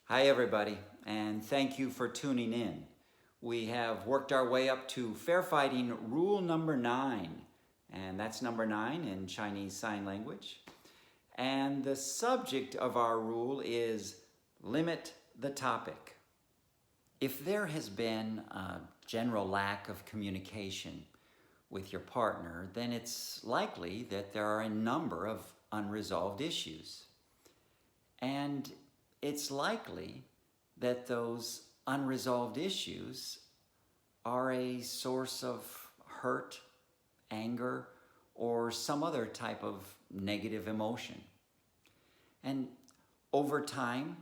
Hi everybody, and thank you for tuning in. We have worked our way up to fair fighting rule number 9, and that's number 9 in Chinese Sign Language. And the subject of our rule is limit the topic. If there has been a general lack of communication with your partner, then it's likely that there are a number of unresolved issues. And it's likely that those unresolved issues are a source of hurt, anger, or some other type of negative emotion. And over time,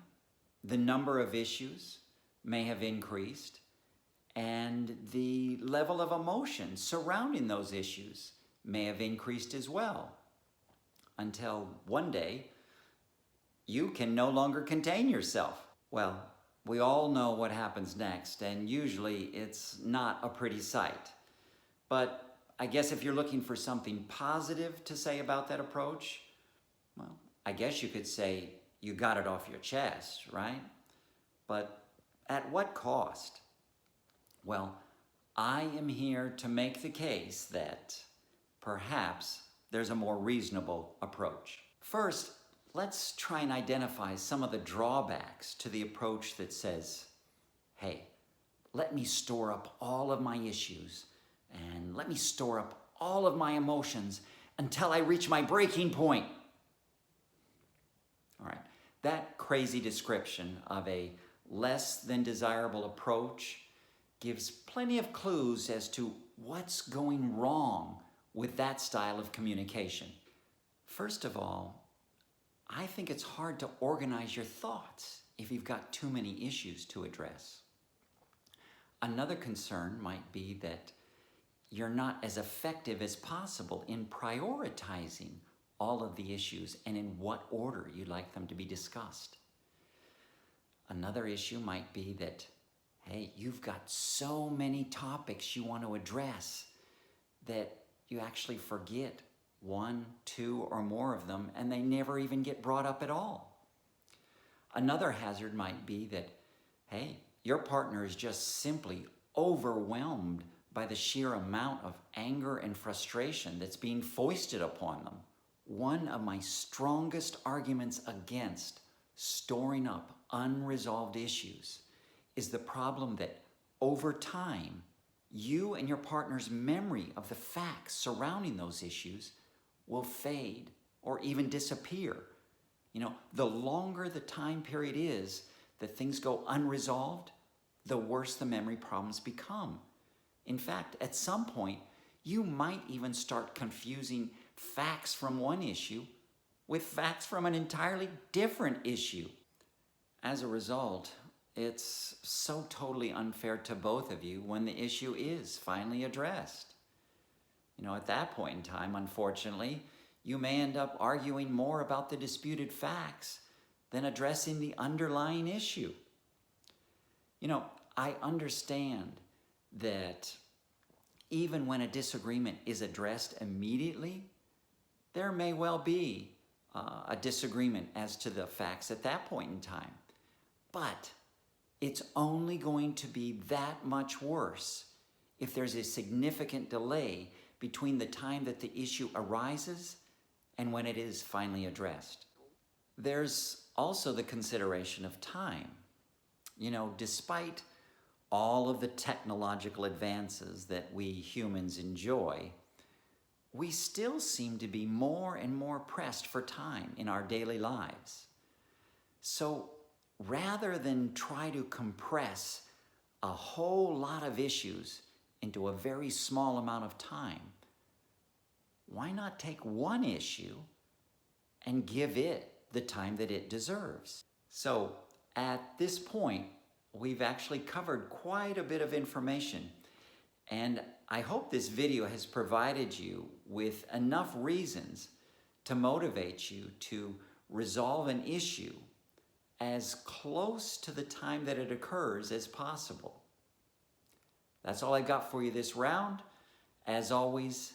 the number of issues may have increased, and the level of emotion surrounding those issues may have increased as well, until one day you can no longer contain yourself. Well, we all know what happens next, and usually it's not a pretty sight. But I guess if you're looking for something positive to say about that approach, well, I guess you could say you got it off your chest, right? But at what cost? Well, I am here to make the case that perhaps there's a more reasonable approach. First, let's try and identify some of the drawbacks to the approach that says, hey, let me store up all of my issues and let me store up all of my emotions until I reach my breaking point. All right, that crazy description of a less than desirable approach gives plenty of clues as to what's going wrong with that style of communication. First of all, I think it's hard to organize your thoughts if you've got too many issues to address. Another concern might be that you're not as effective as possible in prioritizing all of the issues and in what order you'd like them to be discussed. Another issue might be that, hey, you've got so many topics you want to address that you actually forget one, two, or more of them, and they never even get brought up at all. Another hazard might be that, hey, your partner is just simply overwhelmed by the sheer amount of anger and frustration that's being foisted upon them. One of my strongest arguments against storing up unresolved issues is the problem that over time, you and your partner's memory of the facts surrounding those issues will fade or even disappear. The longer the time period is that things go unresolved, the worse the memory problems become. In fact, at some point, you might even start confusing facts from one issue with facts from an entirely different issue. As a result, it's so totally unfair to both of you when the issue is finally addressed. At that point in time, unfortunately, you may end up arguing more about the disputed facts than addressing the underlying issue. I understand that even when a disagreement is addressed immediately, there may well be a disagreement as to the facts at that point in time. But it's only going to be that much worse if there's a significant delay between the time that the issue arises and when it is finally addressed. There's also the consideration of time. Despite all of the technological advances that we humans enjoy, we still seem to be more and more pressed for time in our daily lives. So rather than try to compress a whole lot of issues into a very small amount of time, why not take one issue and give it the time that it deserves? So at this point, we've actually covered quite a bit of information, and I hope this video has provided you with enough reasons to motivate you to resolve an issue as close to the time that it occurs as possible. That's all I got for you this round. As always,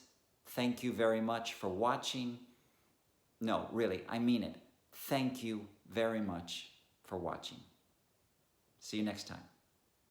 thank you very much for watching. No, really, I mean it. Thank you very much for watching. See you next time.